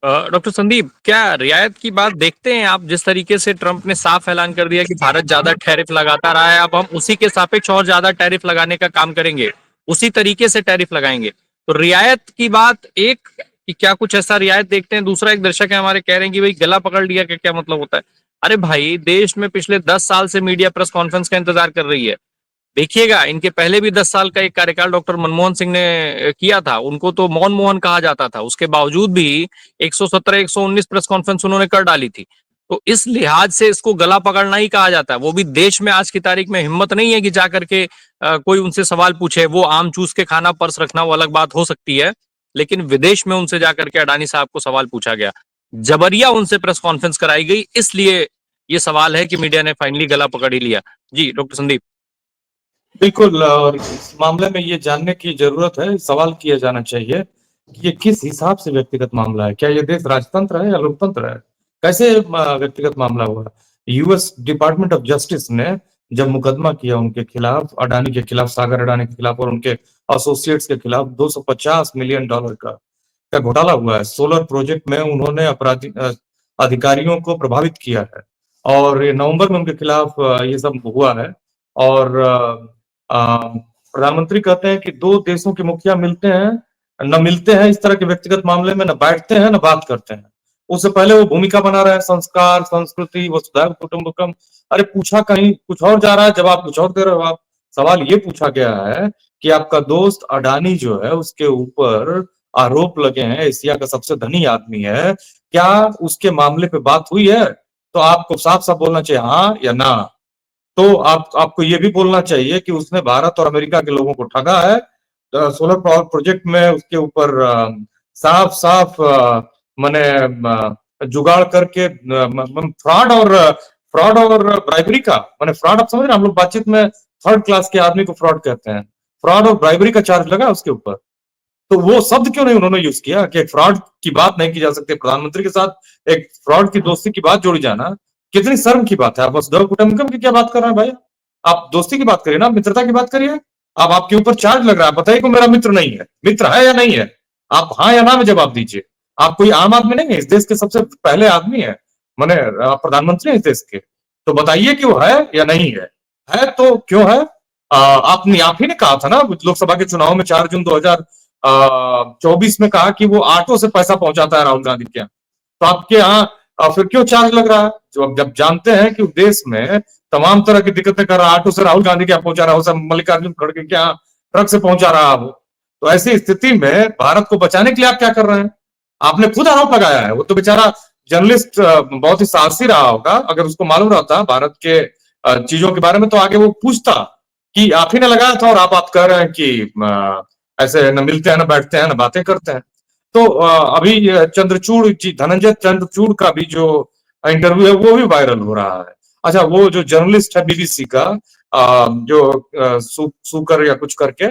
Doctor Sandeep, क्या रियायत की बात देखते हैं आप? जिस तरीके से ट्रंप ने साफ ऐलान कर दिया कि भारत ज्यादा टैरिफ लगाता रहा है, अब हम उसी के सापेक्ष और ज्यादा टैरिफ लगाने का काम करेंगे, उसी तरीके से टैरिफ लगाएंगे। तो रियायत की बात एक, कि क्या कुछ ऐसा रियायत देखते हैं। दूसरा, एक दर्शक है हमारे कह रहे हैं कि भाई गला पकड़ लिया का क्या मतलब होता है? अरे भाई, देश में पिछले 10 साल से मीडिया प्रेस कॉन्फ्रेंस का इंतजार कर रही है। देखिएगा, इनके पहले भी 10 साल का एक कार्यकाल डॉक्टर मनमोहन सिंह ने किया था। उनको तो मौन मोहन कहा जाता था, उसके बावजूद भी 117 119 प्रेस कॉन्फ्रेंस उन्होंने कर डाली थी। तो इस लिहाज से इसको गला पकड़ना ही कहा जाता है। वो भी देश में आज की तारीख में हिम्मत नहीं है कि जाकर के कोई उनसे सवाल पूछे। वो आम चूस के खाना पर्स रखना वो अलग बात हो सकती है, लेकिन विदेश में उनसे जाकर के अडानी साहब को सवाल पूछा गया, जबरिया उनसे प्रेस कॉन्फ्रेंस कराई गई। इसलिए ये सवाल है कि मीडिया ने फाइनली गला पकड़ ही लिया। जी डॉक्टर संदीप। बिल्कुल। और इस मामले में ये जानने की जरूरत है, सवाल किया जाना चाहिए कि ये किस हिसाब से व्यक्तिगत मामला है। क्या ये देश राजतंत्र है या लोकतंत्र है? कैसे व्यक्तिगत मामला हुआ? यूएस डिपार्टमेंट ऑफ जस्टिस ने जब मुकदमा किया उनके खिलाफ, अडानी के खिलाफ, सागर अडानी के खिलाफ और उनके एसोसिएट्स के खिलाफ, $250 मिलियन का घोटाला हुआ है। सोलर प्रोजेक्ट में उन्होंने अपराधी अधिकारियों को प्रभावित किया है और ये नवंबर में उनके खिलाफ ये सब हुआ है। और प्रधानमंत्री कहते हैं कि दो देशों के मुखिया मिलते हैं, न मिलते हैं इस तरह के व्यक्तिगत मामले में, न बैठते हैं न बात करते हैं। उससे पहले वो भूमिका बना रहे हैं संस्कार, संस्कृति, वसुधैव कुटुंबकम। अरे पूछा कहीं कुछ और जा रहा है, जवाब कुछ और दे रहे हो आप। सवाल ये पूछा गया है कि आपका दोस्त अडानी जो है, उसके ऊपर आरोप लगे हैं, एशिया का सबसे धनी आदमी है, क्या उसके मामले पे बात हुई है? तो आपको साफ साफ बोलना चाहिए हाँ या ना। तो आपको ये भी बोलना चाहिए कि उसने भारत और अमेरिका के लोगों को ठगा है। सोलर पावर प्रोजेक्ट में उसके ऊपर साफ साफ मैंने जुगाड़ करके फ्रॉड और ब्राइबरी का, मैंने फ्रॉड, आप समझ रहे हैं, हम लोग बातचीत में थर्ड क्लास के आदमी को फ्रॉड कहते हैं। फ्रॉड और ब्राइबरी का चार्ज लगा उसके ऊपर। तो वो शब्द क्यों नहीं उन्होंने यूज किया कि एक फ्रॉड की बात नहीं की जा सकती? प्रधानमंत्री के साथ एक फ्रॉड की दोस्ती की बात जोड़ी जाना कितनी शर्म की बात है। आप वसुधैव कुटुंबकम की क्या बात कर रहे हैं भाई? आप दोस्ती की बात करिए ना, मित्रता की बात करिए। अब आपके ऊपर चार्ज लग रहा है, बताइए को मेरा मित्र नहीं है, मित्र है या नहीं है? आप हाँ या ना में जवाब दीजिए। आप कोई आम आदमी नहीं है, इस देश के सबसे पहले आदमी है, मैंने प्रधानमंत्री है इस देश के। तो बताइए कि वो है या नहीं है तो क्यों है? आपने आप ही ने कहा था ना लोकसभा के चुनाव में 4 जून 2024 में कहा कि वो ऑटो से पैसा पहुंचाता है राहुल गांधी के यहाँ। तो आपके यहाँ फिर क्यों चार्ज लग रहा है? जब जानते हैं कि देश में तमाम तरह की दिक्कतें कर रहा है, ऑटो से राहुल गांधी क्या पहुंचा रहा हो, मल्लिकार्जुन खड़गे क्या ट्रक से पहुंचा रहा हो। तो ऐसी स्थिति में भारत को बचाने के लिए आप क्या कर रहे हैं? आपने खुद आरोप लगाया है। वो तो बेचारा जर्नलिस्ट बहुत ही साहसी रहा होगा, अगर उसको मालूम रहता भारत के चीजों के बारे में तो आगे वो पूछता कि आप ही ने लगाया था और आप बात कर रहे हैं कि ऐसे न मिलते हैं, न बैठते हैं, न बातें करते हैं। तो अभी चंद्रचूड़ जी, धनंजय चंद्रचूड़ का भी जो इंटरव्यू है वो भी वायरल हो रहा है। अच्छा, वो जो जर्नलिस्ट है बीबीसी का, जो सुकर या कुछ करके,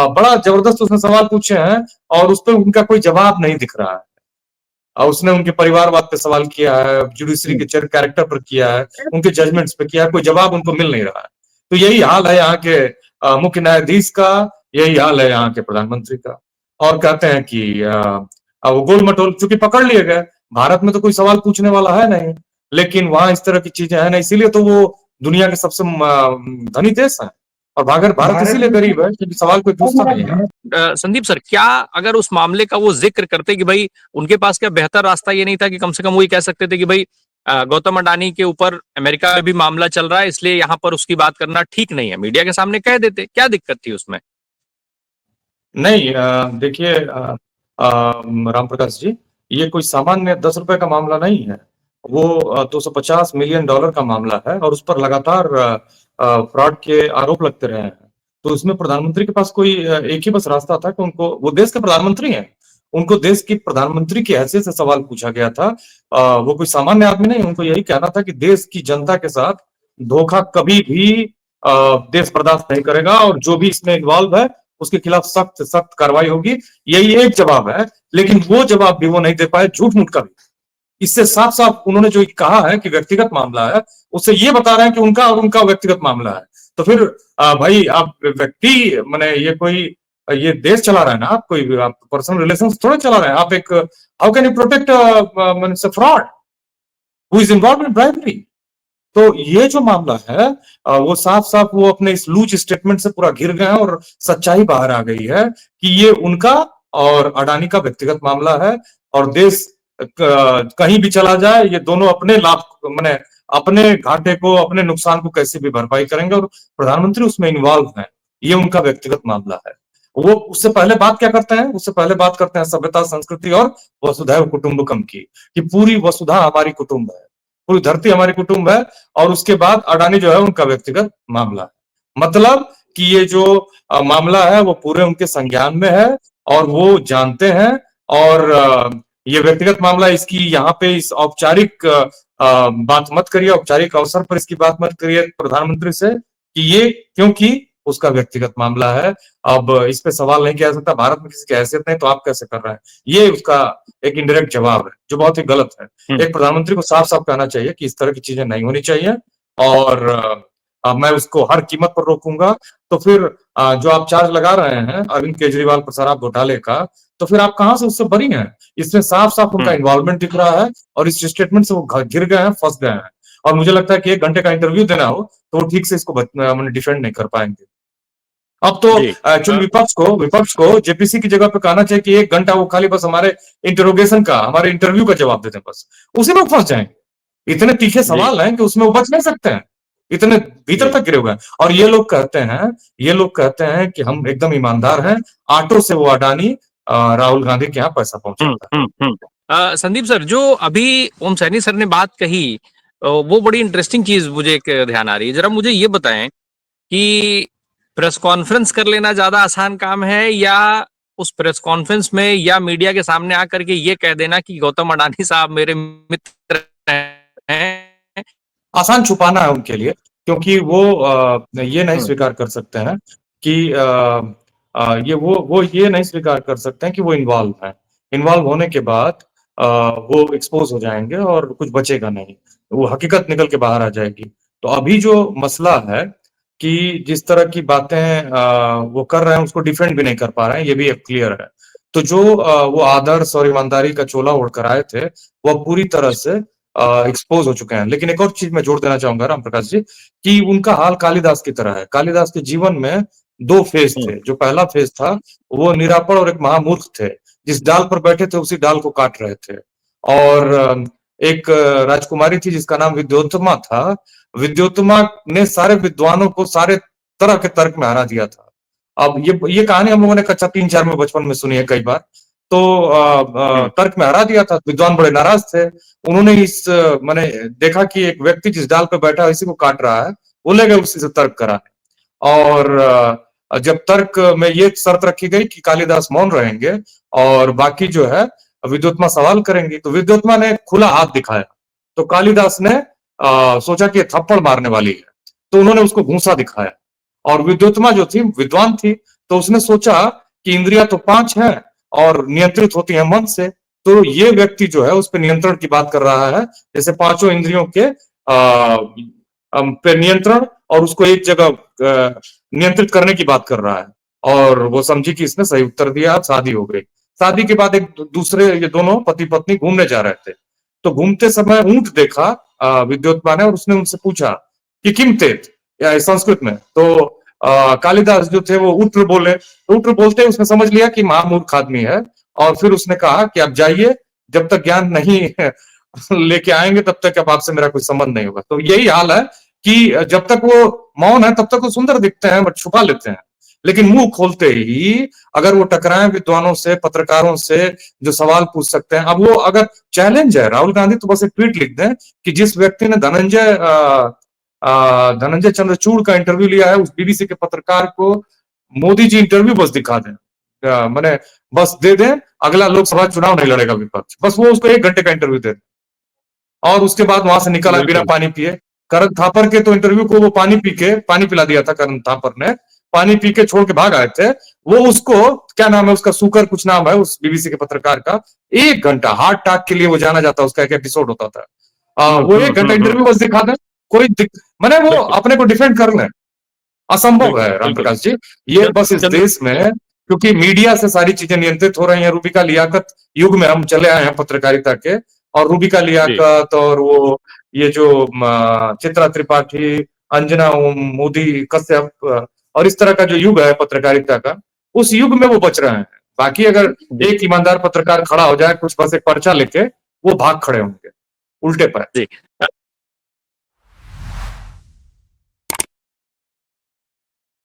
बड़ा जबरदस्त उसने सवाल पूछे हैं और उस पर उनका कोई जवाब नहीं दिख रहा है। उसने उनके परिवारवाद पे सवाल किया है, जुडिशरी के कैरेक्टर पर किया है, उनके जजमेंट्स पे किया है, कोई जवाब उनको मिल नहीं रहा है। तो यही हाल है यहाँ के मुख्य न्यायाधीश का, यही हाल है यहाँ के प्रधानमंत्री का। और कहते हैं कि वो गोल मटोल चूंकि पकड़ लिए गए, भारत में तो कोई सवाल पूछने वाला है नहीं, लेकिन वहां इस तरह की चीजें है ना, इसीलिए तो वो दुनिया के सबसे धनी देश है। और भारत इसीलिए गरीब है क्योंकि सवाल कोई पूछता नहीं है। संदीप सर, क्या अगर उस मामले का वो जिक्र करते कि भाई उनके पास क्या बेहतर रास्ता ये नहीं था कि कम से कम वही कह सकते थे कि भाई गौतम अडानी के ऊपर अमेरिका में भी मामला चल रहा है, इसलिए यहाँ पर उसकी बात करना ठीक नहीं है, मीडिया के सामने कह देते, क्या दिक्कत थी उसमें? नहीं, देखिए राम प्रकाश जी, ये कोई सामान्य 10 रुपए का मामला नहीं है। वो $250 मिलियन का मामला है और उस पर लगातार फ्रॉड के आरोप लगते रहे हैं। तो इसमें प्रधानमंत्री के पास कोई एक ही बस रास्ता था कि उनको, वो देश के प्रधानमंत्री हैं, उनको देश की प्रधानमंत्री की हैसियत से सवाल पूछा गया था। वो कोई सामान्य आदमी नहीं, उनको यही कहना था कि देश की जनता के साथ धोखा कभी भी देश बर्दाश्त नहीं करेगा और जो भी इसमें इन्वॉल्व है उसके खिलाफ सख्त सख्त कार्रवाई होगी। यही एक जवाब है, लेकिन वो जवाब भी वो नहीं दे पाए, झूठ मूठ का भी। इससे साफ साफ उन्होंने जो कहा है कि व्यक्तिगत मामला है, उससे ये बता रहे हैं कि उनका और उनका व्यक्तिगत मामला है। तो फिर भाई आप व्यक्ति, मैंने ये कोई ये देश चला रहे हैं ना, आप कोई आप पर्सनल रिलेशन थोड़े चला रहे हैं आप। एक how can you protect fraud who is involve in bribery? तो ये जो मामला है वो साफ साफ वो अपने इस लूज स्टेटमेंट से पूरा घिर गए हैं और सच्चाई बाहर आ गई है कि ये उनका और अडानी का व्यक्तिगत मामला है। और देश कहीं भी चला जाए, ये दोनों अपने लाभ मैंने अपने घाटे को, अपने नुकसान को कैसे भी भरपाई करेंगे, और प्रधानमंत्री उसमें इन्वॉल्व है। ये उनका व्यक्तिगत मामला है। वो उससे पहले बात क्या करते हैं? उससे पहले बात करते हैं सभ्यता, संस्कृति और वसुधैव कुटुंबकम की, कि पूरी वसुधा हमारी कुटुंब है, पूरी धरती हमारी कुटुंब है। और उसके बाद अडानी जो है उनका व्यक्तिगत मामला है। मतलब कि ये जो मामला है वो पूरे उनके संज्ञान में है और वो जानते हैं। और ये व्यक्तिगत मामला, इसकी यहाँ पे इस औपचारिक बात मत करिए, औपचारिक अवसर पर इसकी बात मत करिए प्रधानमंत्री से कि ये, क्योंकि उसका व्यक्तिगत मामला है। अब इस पे सवाल नहीं किया जा सकता, भारत में किसी की हैसियत नहीं तो आप कैसे कर रहे हैं? ये उसका एक इनडायरेक्ट जवाब है जो बहुत ही गलत है। एक प्रधानमंत्री को साफ साफ कहना चाहिए कि इस तरह की चीजें नहीं होनी चाहिए, और मैं उसको हर कीमत पर रोकूंगा। तो फिर जो आप चार्ज लगा रहे हैं अरविंद केजरीवाल पर शराब घोटाले का, तो फिर आप कहां से उससे बरी हैं? इसमें साफ साफ उनका इन्वॉल्वमेंट दिख रहा है, और इस स्टेटमेंट से वो घिर गए हैं, फंस गए हैं। और मुझे लगता है कि 1 घंटे का इंटरव्यू देना हो तो वो ठीक से इसको डिफेंड नहीं कर पाएंगे। अब तो एक्चुअली विपक्ष को जेपीसी की जगह पे कहना चाहिए कि 1 घंटा वो खाली बस हमारे इंटरोगेशन का, हमारे इंटरव्यू का जवाब देते हैं, बस उसी में फंस जाएंगे। इतने तीखे सवाल हैं कि उसमें वो बच नहीं सकते हैं, इतने भीतर तक गिरे हुए हैं। और ये लोग कहते हैं कि हम एकदम ईमानदार हैं, ऑटो से वो अडानी राहुल गांधी के यहाँ पैसा पहुंचाता है। संदीप सर, जो अभी ओम सैनी सर ने बात कही, वो बड़ी इंटरेस्टिंग चीज मुझे एक ध्यान आ रही है। जरा मुझे ये बताएं कि प्रेस कॉन्फ्रेंस कर लेना ज्यादा आसान काम है, या उस प्रेस कॉन्फ्रेंस में या मीडिया के सामने आकर के ये कह देना कि गौतम अडानी साहब मेरे मित्र हैं? आसान छुपाना है उनके लिए, क्योंकि वो ये नहीं स्वीकार कर सकते हैं कि वो ये नहीं स्वीकार कर सकते हैं कि वो इन्वॉल्व है। इन्वॉल्व होने के बाद वो एक्सपोज हो जाएंगे और कुछ बचेगा नहीं, वो हकीकत निकल के बाहर आ जाएगी। तो अभी जो मसला है कि जिस तरह की बातें वो कर रहे हैं उसको डिफेंड भी नहीं कर पा रहे हैं, ये भी एक क्लियर है। तो जो वो आदर्श और ईमानदारी का चोला ओढ़कर आए थे, वो पूरी तरह से एक्सपोज हो चुके हैं। लेकिन एक और चीज मैं जोड़ देना चाहूंगा राम प्रकाश जी, कि उनका हाल कालिदास की तरह है। कालिदास के जीवन में 2 फेज थे। जो पहला फेज था वो निरापड़ और एक महामूर्ख थे, जिस डाल पर बैठे थे उसी डाल को काट रहे थे। और एक राजकुमारी थी जिसका नाम विद्योत्तमा था। विद्योत्तमा ने सारे विद्वानों को सारे तरह के तर्क में हरा दिया था। अब ये कहानी हम लोगों ने कक्षा 3-4 में बचपन में सुनी है कई बार। तो तर्क में हरा दिया था, विद्वान बड़े नाराज थे। उन्होंने मैंने देखा कि एक व्यक्ति जिस डाल पे बैठा है इसी को काट रहा है, वो ले गए उसी से तर्क कराने। और जब तर्क में ये शर्त रखी गई कि कालिदास मौन रहेंगे और बाकी जो है विद्योत्तमा सवाल करेंगी, तो विद्योत्तमा ने खुला हाथ दिखाया। तो कालिदास ने सोचा कि थप्पड़ मारने वाली है, तो उन्होंने उसको घूंसा दिखाया। और विद्योत्तमा जो थी विद्वान थी, तो उसने सोचा कि इंद्रियां तो 5 हैं और नियंत्रित होती हैं मन से, तो ये व्यक्ति जो है उस पर नियंत्रण की बात कर रहा है, जैसे 5 इंद्रियों के पे नियंत्रण, और उसको एक जगह नियंत्रित करने की बात कर रहा है। और वो समझी कि इसने सही उत्तर दिया, शादी हो गई। शादी के बाद एक दूसरे, ये दोनों पति पत्नी घूमने जा रहे थे, तो घूमते समय ऊंट देखा विद्योत्तमा ने, और उसने उनसे पूछा कि किम तेत, या संस्कृत में। तो कालिदास जो थे वो उट्र बोले, तो उट्र बोलते उसने समझ लिया कि महामूर्ख आदमी है। और फिर उसने कहा कि आप जाइए, जब तक ज्ञान नहीं लेके आएंगे तब तक अब आपसे मेरा कोई संबंध नहीं होगा। तो यही हाल है कि जब तक वो मौन है तब तक वो सुंदर दिखते हैं, बट छुपा लेते हैं। लेकिन मुंह खोलते ही अगर वो टकराए विद्वानों से, पत्रकारों से, जो सवाल पूछ सकते हैं। अब वो अगर चैलेंज है राहुल गांधी, तो बस एक ट्वीट लिख दें कि जिस व्यक्ति ने धनंजय चंद्रचूड़ का इंटरव्यू लिया है, उस बीबीसी के पत्रकार को मोदी जी इंटरव्यू बस दिखा दें, मैंने बस दे दें, अगला लोकसभा चुनाव नहीं लड़ेगा विपक्ष, बस वो उसको 1 घंटे का इंटरव्यू दे दें। और उसके बाद वहां से निकला बिना पानी पिए। करण थापर के तो इंटरव्यू को वो पानी पिला दिया था, करण थापर ने पानी पी के छोड़ के भाग आए थे। वो उसको, क्या नाम है उसका, सुकर कुछ नाम है उस बीबीसी के पत्रकार का, 1 घंटा हार्ट टॉक के लिए वो जाना जाता, उसका एक एपिसोड होता था। वो 1 घंटा इंटरव्यू बस दिखा दें, कोई मैंने वो अपने को डिफेंड कर लें, असंभव है राम प्रकाश जी। ये बस इस देश में क्योंकि मीडिया से सारी चीजें नियंत्रित हो रही हैं। रूबिका लियाकत युग में हम चले आए हैं पत्रकारिता के, और रूबिका लियाकत और वो ये जो चित्रा त्रिपाठी, अंजना मोदी कश्यप और इस तरह का जो युग है पत्रकारिता का, उस युग में वो बच रहे हैं। बाकी अगर एक ईमानदार पत्रकार खड़ा हो जाए कुछ बस एक पर्चा लेके, वो भाग खड़े होंगे उल्टे पर। जी